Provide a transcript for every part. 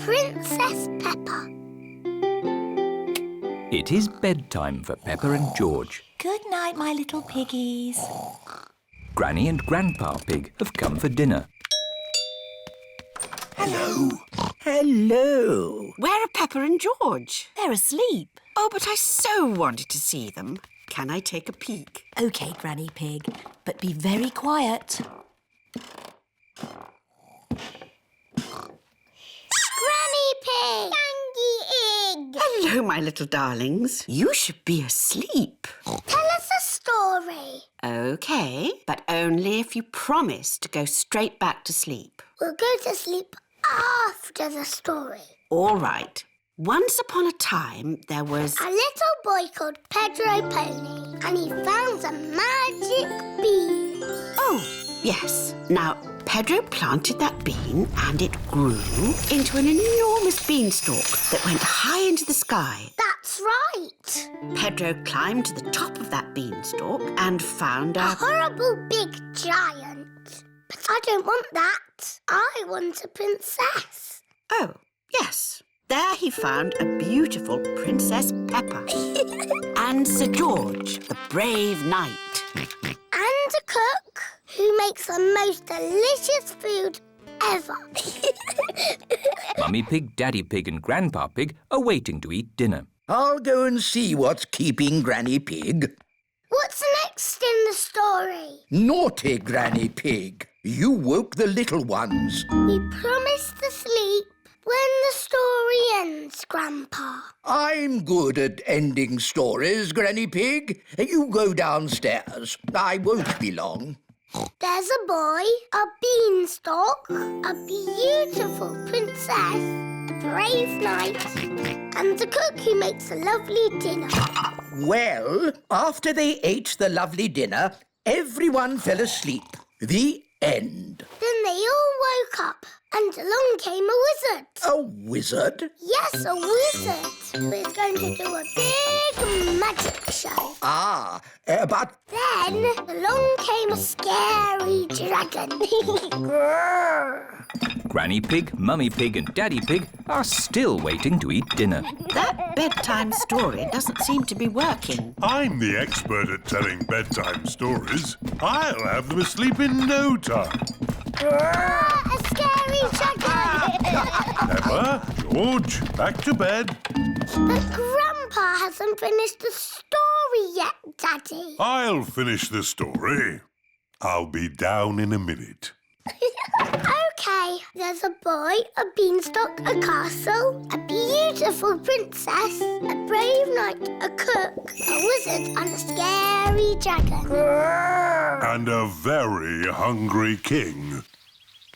Princess Peppa. It is bedtime for Peppa and George. Good night, my little piggies. Granny and Grandpa Pig have come for dinner. Hello. Hello. Where are Peppa and George? They're asleep. Oh, but I so wanted to see them. Can I take a peek? OK, Granny Pig, but be very quiet. Granny Pig! Candy Egg! Hello, my little darlings. You should be asleep. Tell us a story. OK, but only if you promise to go straight back to sleep. We'll go to sleep after the story. All right. Once upon a time, there was... A little boy called Pedro Pony, and he found a magic bean. Oh, yes. Now, Pedro planted that bean and it grew into an enormous beanstalk that went high into the sky. That's right. Pedro climbed to the top of that beanstalk and found A horrible big giant. But I don't want that. I want a princess. Oh, yes. There he found a beautiful Princess Peppa and Sir George, the brave knight. And a cook who makes the most delicious food ever. Mummy Pig, Daddy Pig and Grandpa Pig are waiting to eat dinner. I'll go and see what's keeping Granny Pig. What's next in the story? Naughty Granny Pig. You woke the little ones. We promised to sleep when the story ends, Grandpa. I'm good at ending stories, Granny Pig. You go downstairs. I won't be long. There's a boy, a beanstalk, a beautiful princess, a brave knight, and a cook who makes a lovely dinner. Well, after they ate the lovely dinner, everyone fell asleep. The end. Then they all woke up, and along came a wizard. A wizard? Yes, a wizard who is going to do a big magic show. But... Then along came a scary dragon. Grrr. Granny Pig, Mummy Pig and Daddy Pig are still waiting to eat dinner. That bedtime story doesn't seem to be working. I'm the expert at telling bedtime stories. I'll have them asleep in no time. Grrr, a scary dragon. Peppa, George, back to bed. But Grandpa hasn't finished the story yet, Daddy. I'll finish the story. I'll be down in a minute. OK, there's a boy, a beanstalk, a castle, a beautiful princess, a brave knight, a cook, a wizard and a scary dragon. Grrr. And a very hungry king.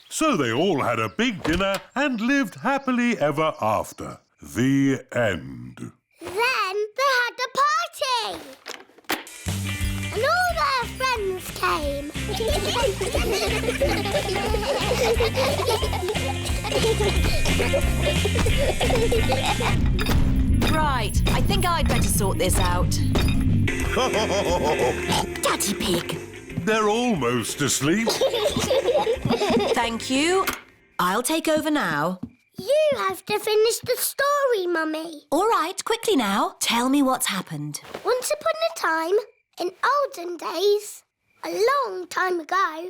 So they all had a big dinner and lived happily ever after. The end. Then they had a party. And all their friends came. Right, I think I'd better sort this out. Daddy Pig. They're almost asleep. Thank you. I'll take over now. You have to finish the story, Mummy. All right, quickly now. Tell me what's happened. Once upon a time, in olden days, a long time ago.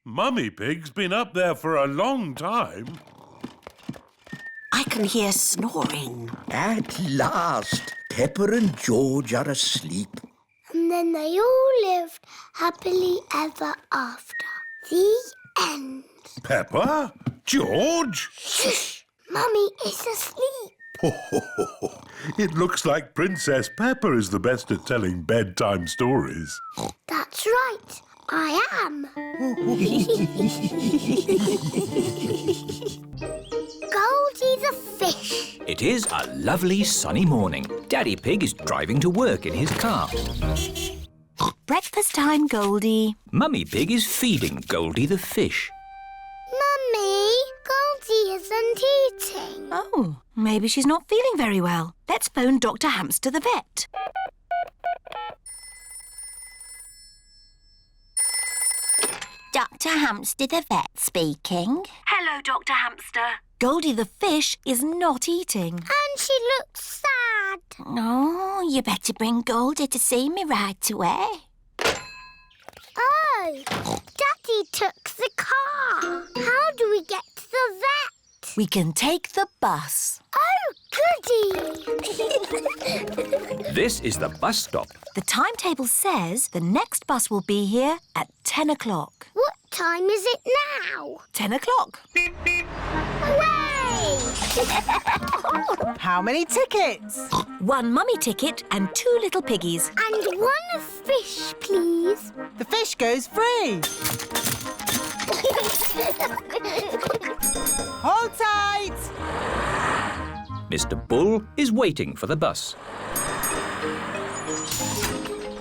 Mummy Pig's been up there for a long time. I can hear snoring. At last, Peppa and George are asleep. And then they all lived happily ever after. The end. Peppa? George? Shh! Mummy is asleep. It looks like Princess Peppa is the best at telling bedtime stories. That's right. I am. Goldies A Fish. It is a lovely sunny morning. Daddy Pig is driving to work in his car. Breakfast time, Goldie. Mummy Pig is feeding Goldie the fish. Mummy, Goldie isn't eating. Oh, maybe she's not feeling very well. Let's phone Dr. Hamster the vet. Dr. Hamster the vet speaking. Hello, Dr. Hamster. Goldie the fish is not eating. And she looks sad. Oh, you better bring Goldie to see me right away. Oh, Daddy took the car. How do we get to the vet? We can take the bus. Oh, goody! This is the bus stop. The timetable says the next bus will be here at 10 o'clock. What time is it now? 10 o'clock. Hooray! How many tickets? 1 mummy ticket and 2 little piggies. And 1 fish, please. The fish goes free. Hold tight! Mr. Bull is waiting for the bus.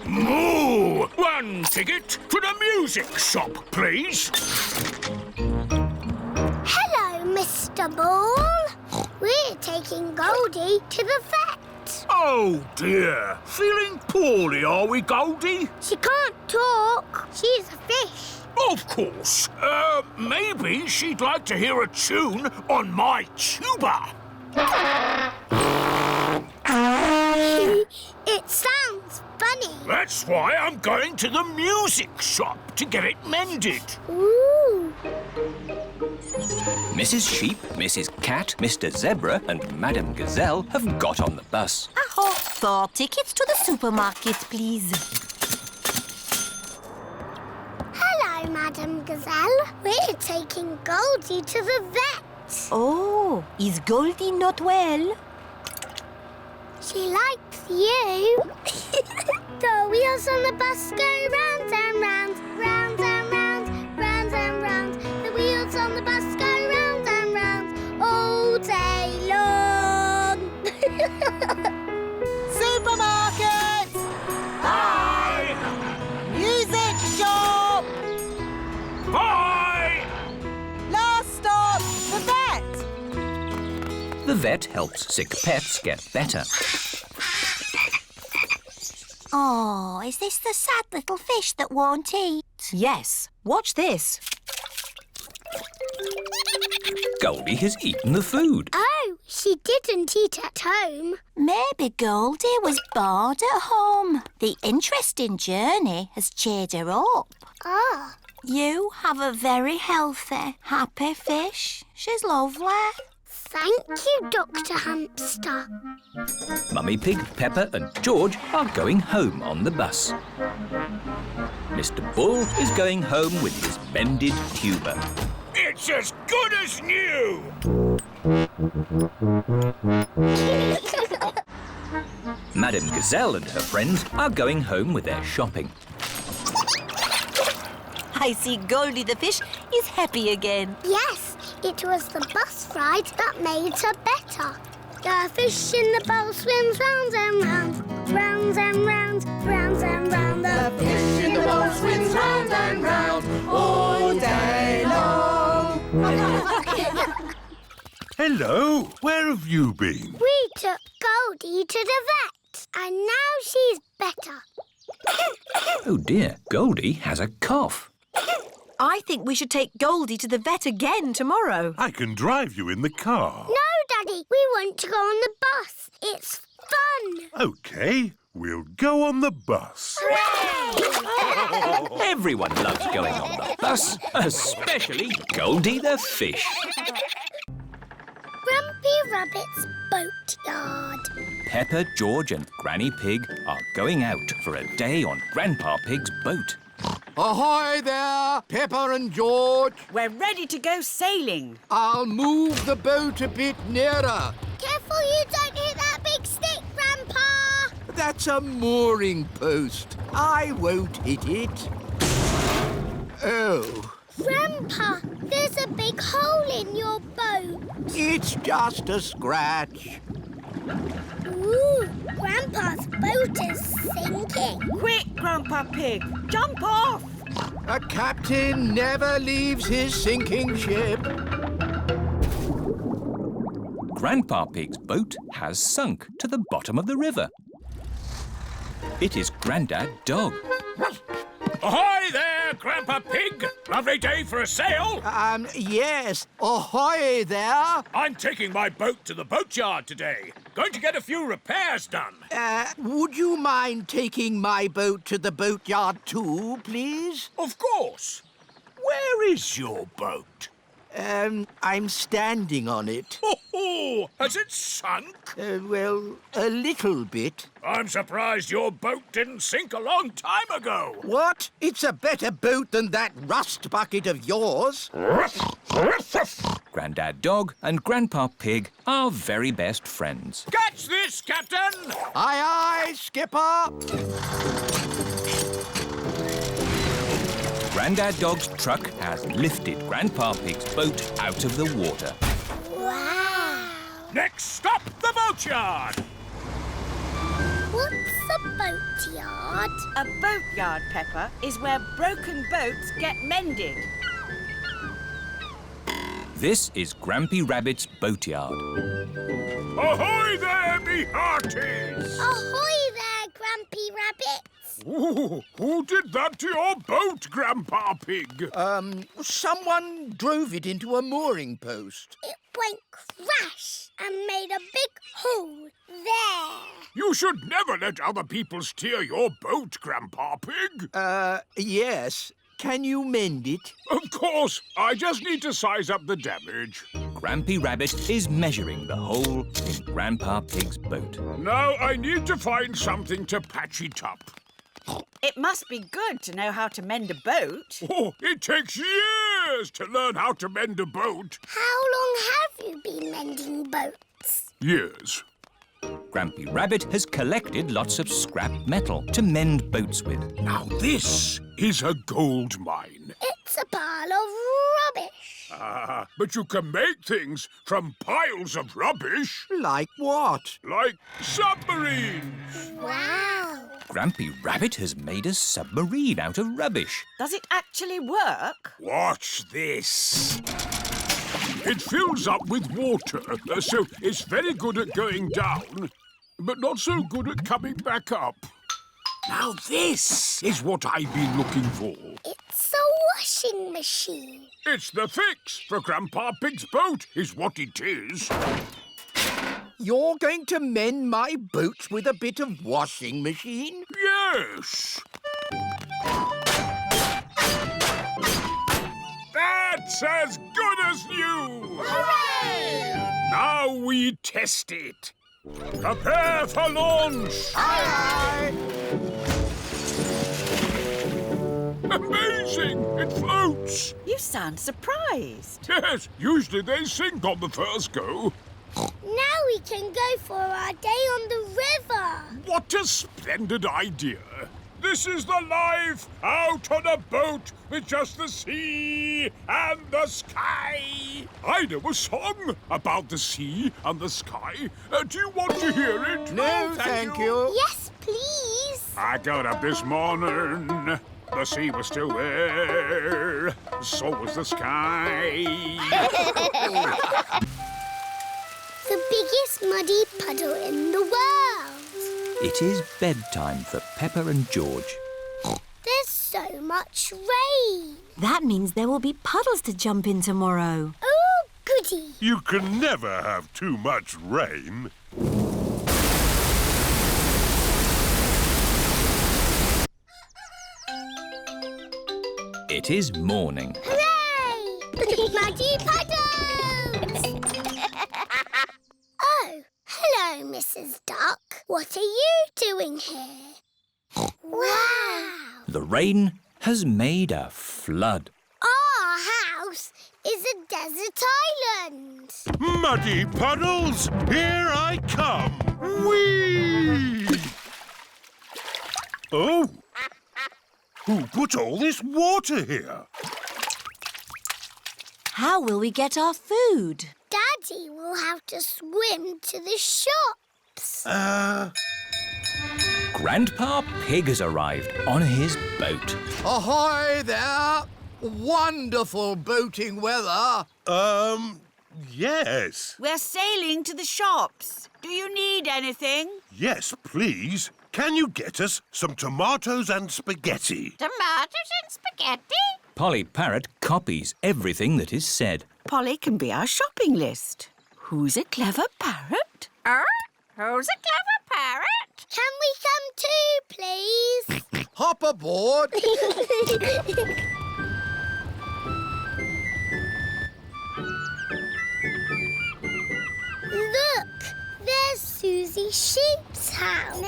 Moo! 1 ticket for the music shop, please. Hello, Mr. Ball. We're taking Goldie to the vet. Oh, dear. Feeling poorly, are we, Goldie? She can't talk. She's a fish. Of course. Maybe she'd like to hear a tune on my tuba. It sounds funny. That's why I'm going to the music shop to get it mended. Ooh. Mrs. Sheep, Mrs. Cat, Mr. Zebra and Madame Gazelle have got on the bus. 4 tickets to the supermarket, please. Hello, Madame Gazelle. We're taking Goldie to the vet. Oh, is Goldie not well? She likes you. The wheels on the bus go round and round, round and round, round and round. The wheels on the bus go round and round all day long. Supermarket! Bye! Music shop! Bye! Last stop, the vet! The vet helps sick pets get better. Oh, is this the sad little fish that won't eat? Yes. Watch this. Goldie has eaten the food. Oh, she didn't eat at home. Maybe Goldie was bored at home. The interesting journey has cheered her up. Ah, You have a very healthy, happy fish. She's lovely. thank you, Dr. Hamster. Mummy Pig, Peppa and George are going home on the bus. Mr. Bull is going home with his mended tuba. It's as good as new! Madame Gazelle and her friends are going home with their shopping. I see Goldie the fish is happy again. Yes, it was the bus ride that made her better. The fish in the bowl swims round and round, round and round, round and round. The fish in the bowl swims round and round all day long. Hello, where have you been? We took Goldie to the vet, and now she's better. Oh dear, Goldie has a cough. I think we should take Goldie to the vet again tomorrow. I can drive you in the car. No, Daddy, we want to go on the bus. It's fun. OK, we'll go on the bus. Everyone loves going on the bus, especially Goldie the fish. Grumpy Rabbit's boatyard. Peppa, George and Granny Pig are going out for a day on Grandpa Pig's boat. Ahoy there, Peppa and George. We're ready to go sailing. I'll move the boat a bit nearer. Careful you don't hit that big stick, Grandpa. That's a mooring post. I won't hit it. Oh, Grandpa, there's a big hole in your boat. it's just a scratch. Ooh, Grandpa's boat is sinking. Quick, Grandpa Pig, jump off! A captain never leaves his sinking ship. Grandpa Pig's boat has sunk to the bottom of the river. It is Grandad Dog. Ahoy there, Grandpa Pig! Lovely day for a sail. Yes. Ahoy there. I'm taking my boat to the boatyard today. Going to get a few repairs done. Would you mind taking my boat to the boatyard too, please? Of course. Where is your boat? I'm standing on it. Oh, has it sunk? Well, a little bit. I'm surprised your boat didn't sink a long time ago. What? It's a better boat than that rust bucket of yours. Grandad Dog and Grandpa Pig are very best friends. Catch this, Captain! Aye, aye, Skipper. Grandad Dog's truck has lifted Grandpa Pig's boat out of the water. Wow! Next stop, the boatyard. What's a boatyard? A boatyard, Peppa, is where broken boats get mended. This is Grampy Rabbit's boatyard. Ahoy there, me hearties! Ahoy there, Grampy Rabbit! Ooh, who did that to your boat, Grandpa Pig? Someone drove it into a mooring post. It went crash and made a big hole there. You should never let other people steer your boat, Grandpa Pig. Yes. Can you mend it? Of course. I just need to size up the damage. Grampy Rabbit is measuring the hole in Grandpa Pig's boat. Now I need to find something to patch it up. It must be good to know how to mend a boat. Oh, it takes years to learn how to mend a boat. How long have you been mending boats? Years. Grampy Rabbit has collected lots of scrap metal to mend boats with. Now this is a gold mine. It's a pile of rubbish. But you can make things from piles of rubbish. Like what? Like submarines. Wow. Grampy Rabbit has made a submarine out of rubbish. Does it actually work? Watch this. It fills up with water, so it's very good at going down, but not so good at coming back up. Now this is what I've been looking for. It's a washing machine. It's the fix for Grandpa Pig's boat, is what it is. You're going to mend my boat with a bit of washing machine? Yes. That's as good as new! Hooray! Now we test it. Prepare for launch! Aye, Amazing! It floats! You sound surprised. Yes, usually they sink on the first go. Now we can go for our day on the river. What a splendid idea! This is the life out on a boat with just the sea and the sky. I know a song about the sea and the sky. Do you want to hear it? No, thank you. Yes, please. I got up this morning. The sea was still there. So was the sky. The biggest muddy puddle in the world. It is bedtime for Peppa and George. There's so much rain. That means there will be puddles to jump in tomorrow. Oh, goody. You can never have too much rain. It is morning. Hooray! Muddy puddles! Oh, hello, Mrs. Duck. What are you doing here? Wow! The rain has made a flood. Our house is a desert island. Muddy puddles, here I come. Whee! Oh! Who put all this water here? How will we get our food? Daddy will have to swim to the shops. Grandpa Pig has arrived on his boat. Ahoy there! Wonderful boating weather. Yes. We're sailing to the shops. Do you need anything? Yes, please. Can you get us some tomatoes and spaghetti? Tomatoes and spaghetti? Polly Parrot copies everything that is said. Polly can be our shopping list. Who's a clever parrot? Who's a clever parrot? Can we come too, please? Hop aboard. Look, there's Susie Sheep's house.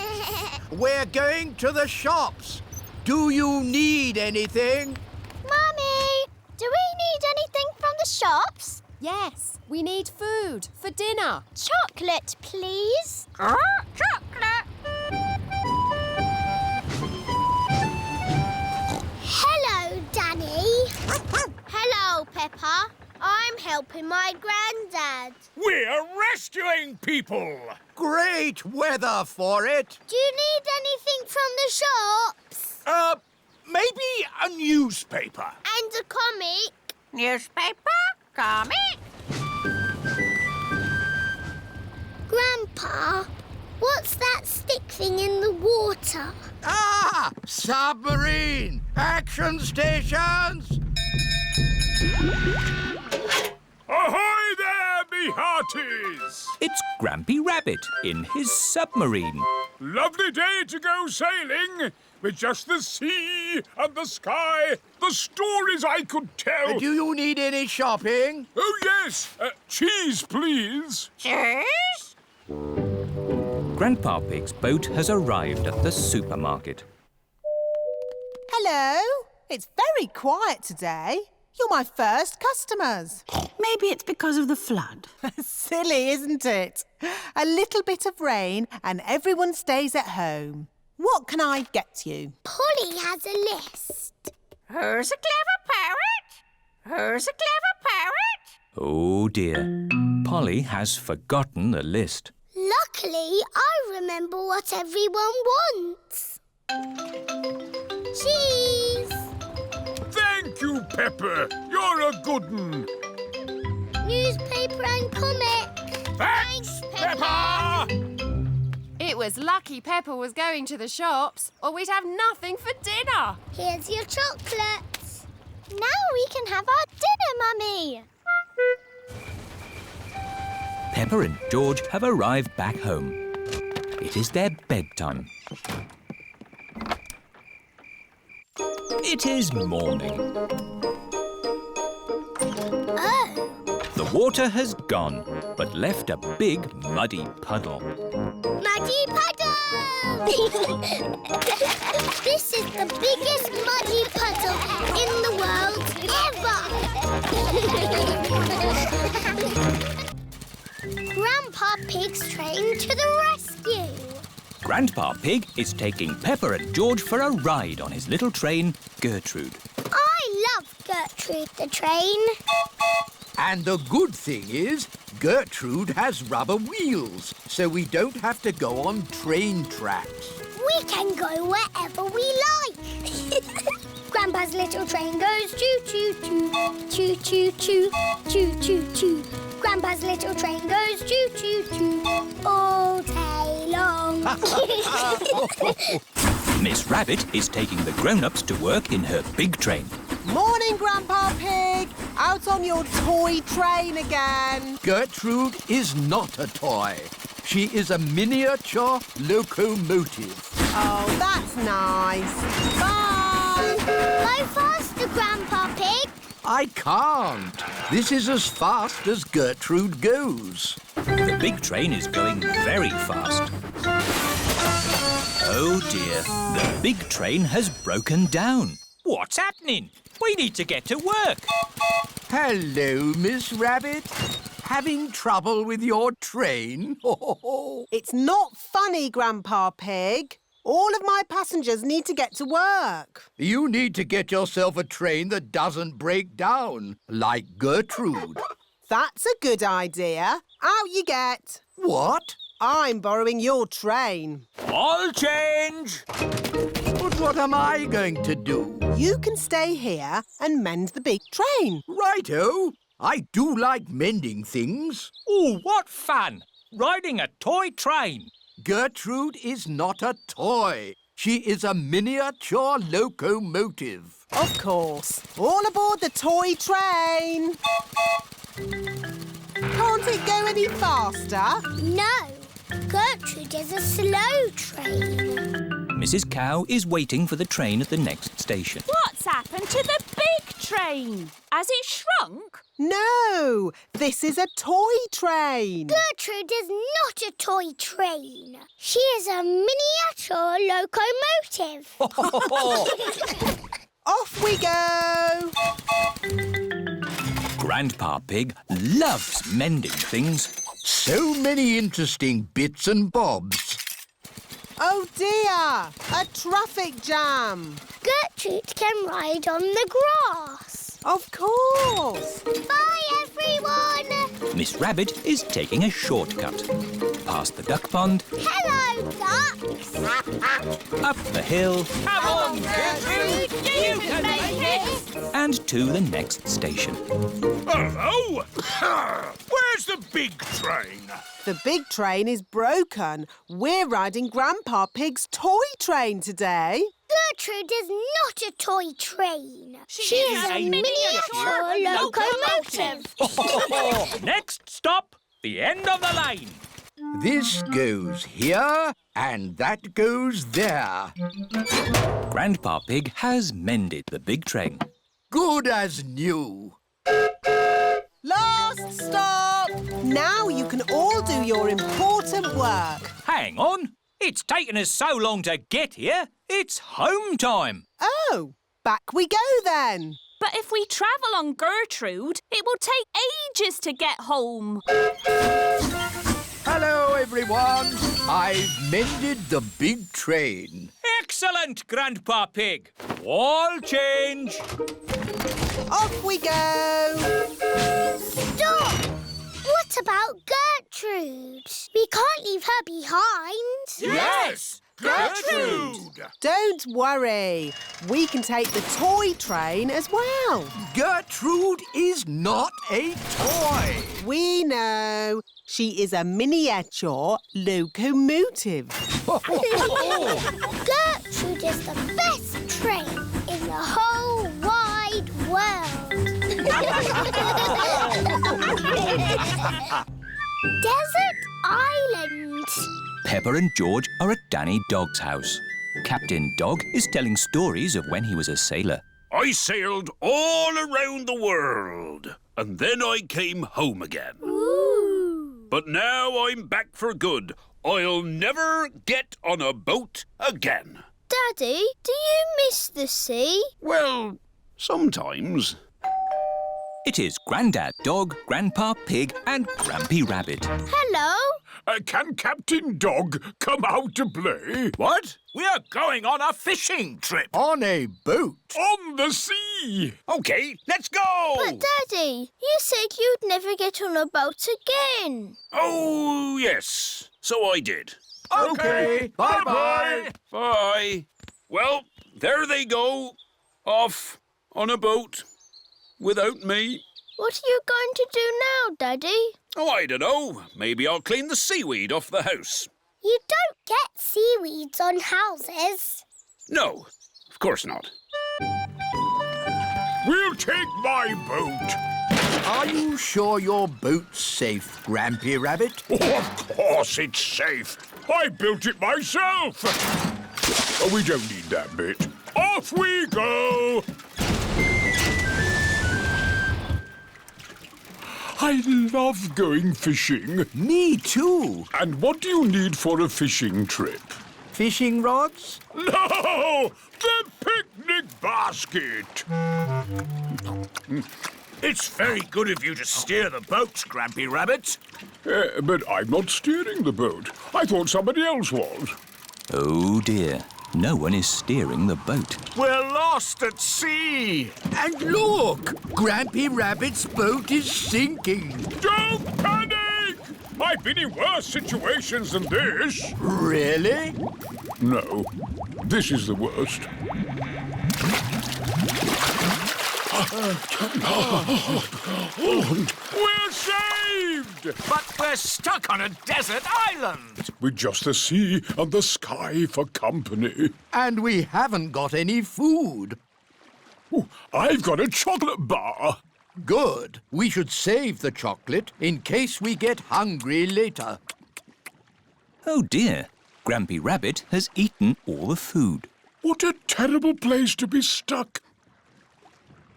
We're going to the shops. Do you need anything? Mummy, do we need anything from the shops? Yes, we need food for dinner. Chocolate, please. Chocolate. Hello, Danny. Hello, Peppa. I'm helping my granddad. We're rescuing people. Great weather for it. Do you need anything from the shops? Maybe a newspaper. And a comic? Newspaper? Comic? Grandpa, what's that stick thing in the water? Ah! Submarine! Action stations! Ahoy there, me hearties! It's Grampy Rabbit in his submarine. Lovely day to go sailing with just the sea and the sky. The stories I could tell. Do you need any shopping? Oh, yes. Cheese, please. Cheese? Grandpa Pig's boat has arrived at the supermarket. Hello. It's very quiet today. You're my first customers. Maybe it's because of the flood. Silly, isn't it? A little bit of rain and everyone stays at home. What can I get you? Polly has a list. Who's a clever parrot? Who's a clever parrot? Oh dear, Polly has forgotten the list. Luckily, I remember what everyone wants. Cheese! Thank you, Pepper. You're a good un. Newspaper and comic. Thanks, Peppa! It was lucky Peppa was going to the shops, or we'd have nothing for dinner. Here's your chocolates. Now we can have our dinner, Mummy. Peppa and George have arrived back home. It is their bedtime. It is morning. Oh. The water has gone, but left a big muddy puddle. Muddy puddle! This is the biggest muddy puddle in the world ever. Grandpa Pig's train to the rescue. Grandpa Pig is taking Peppa and George for a ride on his little train, Gertrude. I love Gertrude the train. And the good thing is, Gertrude has rubber wheels, so we don't have to go on train tracks. We can go wherever we like. Grandpa's little train goes choo-choo-choo, choo-choo-choo, choo-choo-choo. Grandpa's little train goes choo-choo-choo all day long. Miss Rabbit is taking the grown-ups to work in her big train. Morning, Grandpa Pig. Out on your toy train again. Gertrude is not a toy. She is a miniature locomotive. Oh, that's nice. Bye. Go faster, Grandpa Pig. I can't. This is as fast as Gertrude goes. The big train is going very fast. Oh dear, the big train has broken down. What's happening? We need to get to work. Hello, Miss Rabbit. Having trouble with your train? It's not funny, Grandpa Pig. All of my passengers need to get to work. You need to get yourself a train that doesn't break down, like Gertrude. That's a good idea. Out you get. What? I'm borrowing your train. I'll change. But what am I going to do? You can stay here and mend the big train. Righto. I do like mending things. Oh, what fun! Riding a toy train. Gertrude is not a toy. She is a miniature locomotive. Of course. All aboard the toy train. Can't it go any faster? No, Gertrude is a slow train. Mrs. Cow is waiting for the train at the next station. What's happened to the big train? Has it shrunk? No, this is a toy train. Gertrude is not a toy train. She is a miniature locomotive. Off we go. Grandpa Pig loves mending things. So many interesting bits and bobs. Oh dear, a traffic jam. Gertrude can ride on the grass. Of course. Bye, everyone. Miss Rabbit is taking a shortcut. Past the duck pond, Hello, ducks. up the hill, Come on, Gertrude! You can make it! and to the next station. Hello! Where's the big train? The big train is broken. We're riding Grandpa Pig's toy train today. Gertrude is not a toy train. She is a miniature locomotive. Next stop, the end of the line. This goes here and that goes there. Grandpa Pig has mended the big train. Good as new. Last stop! Now you can all do your important work. Hang on, it's taken us so long to get here. It's home time. Oh, back we go then. But if we travel on Gertrude, it will take ages to get home. Hello, everyone. I've mended the big train. Excellent, Grandpa Pig. All change. Off we go. Stop! What about Gertrude? We can't leave her behind. Yes! Gertrude! Don't worry. We can take the toy train as well. Gertrude is not a toy. We know. She is a miniature locomotive. Gertrude is the best train in the whole wide world. Desert Island. Peppa and George are at Danny Dog's house. Captain Dog is telling stories of when he was a sailor. I sailed all around the world, and then I came home again. Ooh. But now I'm back for good. I'll never get on a boat again. Daddy, do you miss the sea? Well, sometimes. It is Grandad Dog, Grandpa Pig and Grampy Rabbit. Hello. Can Captain Dog come out to play? What? We are going on a fishing trip. On a boat. On the sea. OK, let's go! But, Daddy, you said you'd never get on a boat again. Oh, yes. So I did. OK, bye-bye. Bye. Well, there they go. Off on a boat. Without me. What are you going to do now, Daddy? Oh, I don't know. Maybe I'll clean the seaweed off the house. You don't get seaweeds on houses. No, of course not. We'll take my boat. Are you sure your boat's safe, Grampy Rabbit? Oh, of course it's safe. I built it myself. Oh, we don't need that bit. Off we go. I love going fishing. Me too. And what do you need for a fishing trip? Fishing rods? No! The picnic basket! It's very good of you to steer the boats, Grampy Rabbit. But I'm not steering the boat. I thought somebody else was. Oh dear, no one is steering the boat. We're lost at sea. And look! Grampy Rabbit's boat is sinking. Don't panic! I've been in worse situations than this. Really? No, this is the worst. We're saved! But we're stuck on a desert island. With just the sea and the sky for company. And we haven't got any food. Ooh, I've got a chocolate bar. Good. We should save the chocolate in case we get hungry later. Oh dear, Grampy Rabbit has eaten all the food. What a terrible place to be stuck.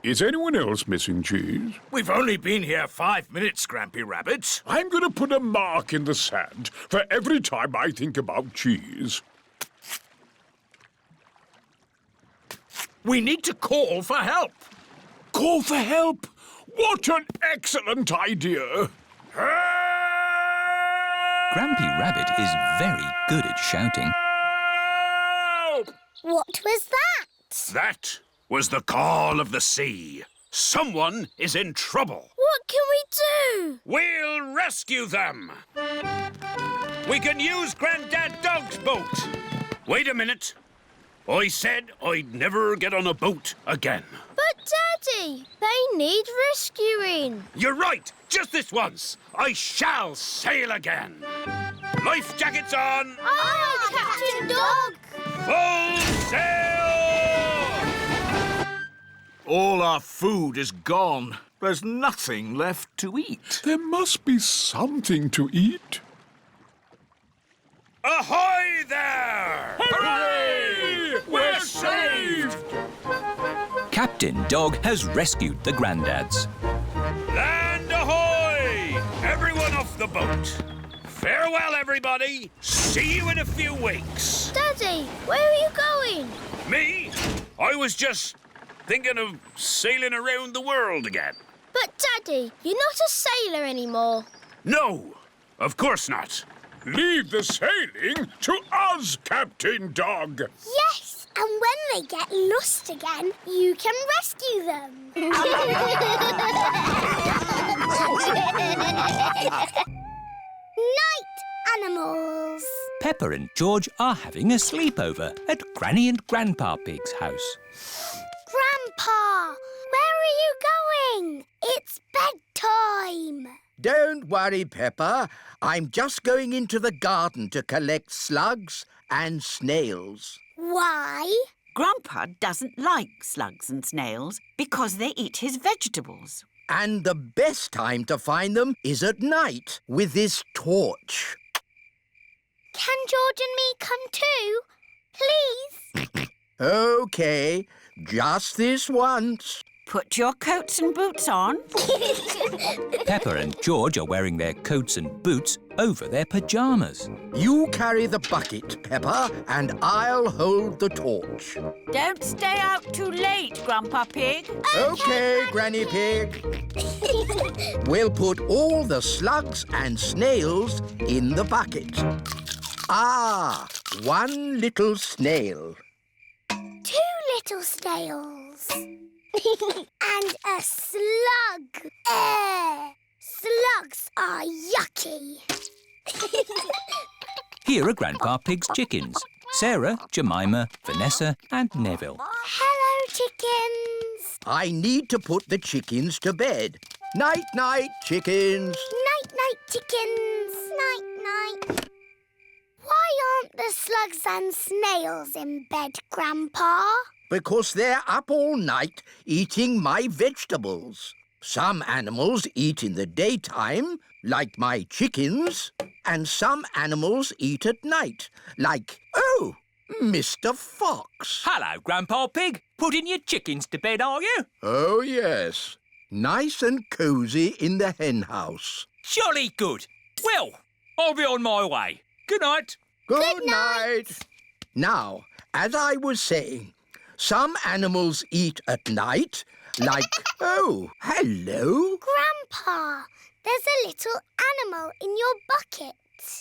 Is anyone else missing cheese? We've only been here 5 minutes, Grampy Rabbit. I'm going to put a mark in the sand for every time I think about cheese. We need to call for help. Call for help? What an excellent idea! Grampy Rabbit is very good at shouting. What was that? That was the call of the sea. Someone is in trouble. What can we do? We'll rescue them. We can use Grandad Dog's boat. Wait a minute. I said I'd never get on a boat again. But, Daddy, they need rescuing. You're right. Just this once. I shall sail again. Life jackets on. Aye, Captain Dog. Full sail! All our food is gone. There's nothing left to eat. There must be something to eat. Ahoy there! Hooray! We're saved! Captain Dog has rescued the granddads. Land ahoy! Everyone off the boat. Farewell, everybody. See you in a few weeks. Daddy, where are you going? Me? I was just thinking of sailing around the world again. But, Daddy, you're not a sailor anymore. No, of course not. Leave the sailing to us, Captain Dog. Yes, and when they get lost again, you can rescue them. Night animals. Peppa and George are having a sleepover at Granny and Grandpa Pig's house. Grandpa, where are you going? It's bedtime. Don't worry, Peppa. I'm just going into the garden to collect slugs and snails. Why? Grandpa doesn't like slugs and snails because they eat his vegetables. And the best time to find them is at night with this torch. Can George and me come too? Please? OK, just this once. Put your coats and boots on. Peppa and George are wearing their coats and boots over their pyjamas. You carry the bucket, Peppa, and I'll hold the torch. Don't stay out too late, Grandpa Pig. OK, Granny Pig. We'll put all the slugs and snails in the bucket. Ah, one little snail. 2 little snails. And a slug. Slugs are yucky. Here are Grandpa Pig's chickens. Sarah, Jemima, Vanessa and Neville. Hello, chickens. I need to put the chickens to bed. Night-night, chickens. Night-night, chickens. Night-night. Why aren't the slugs and snails in bed, Grandpa? Because they're up all night eating my vegetables. Some animals eat in the daytime, like my chickens, and some animals eat at night, like, Mr. Fox. Hello, Grandpa Pig. Putting your chickens to bed, are you? Oh, yes. Nice and cosy in the hen house. Jolly good. Well, I'll be on my way. Good night. Good night. Now, as I was saying, some animals eat at night, like... Oh, hello. Grandpa, there's a little animal in your bucket.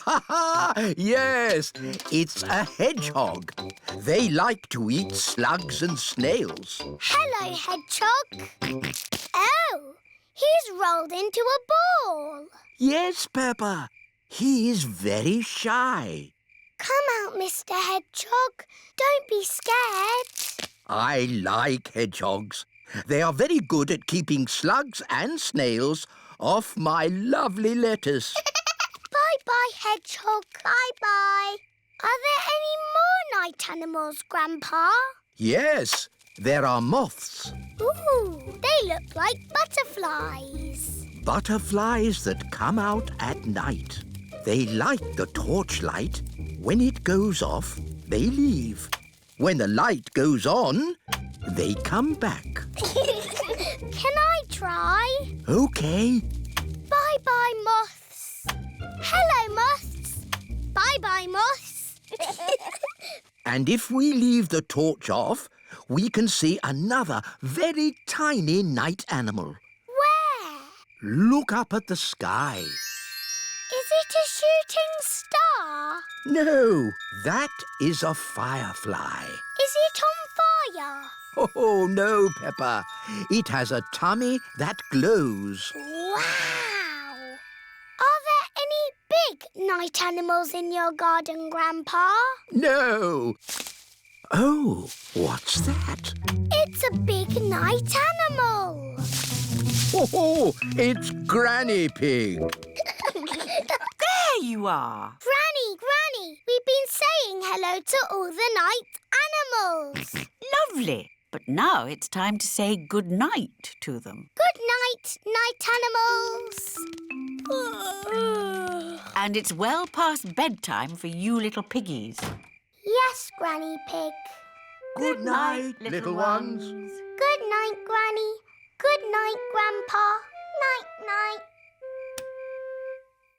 Ha ha! Yes, it's a hedgehog. They like to eat slugs and snails. Hello, hedgehog. Oh, he's rolled into a ball. Yes, Peppa. He is very shy. Come out, Mr. Hedgehog. Don't be scared. I like hedgehogs. They are very good at keeping slugs and snails off my lovely lettuce. Bye-bye, hedgehog. Bye-bye. Are there any more night animals, Grandpa? Yes, there are moths. Ooh, they look like butterflies. Butterflies that come out at night. They like the torchlight. When it goes off, they leave. When the light goes on, they come back. Can I try? OK. Bye-bye, moths. Hello, moths. Bye-bye, moths. And if we leave the torch off, we can see another very tiny night animal. Where? Look up at the sky. Is it a shooting star? No, that is a firefly. Is it on fire? Oh, no, Peppa. It has a tummy that glows. Wow! Are there any big night animals in your garden, Grandpa? No. Oh, what's that? It's a big night animal. Oh, it's Granny Pig. There you are. Granny, we've been saying hello to all the night animals. Lovely. But now it's time to say good night to them. Good night, night animals. And it's well past bedtime for you little piggies. Yes, Granny Pig. Good night, little ones. Good night, Granny. Good night, Grandpa. Night, night.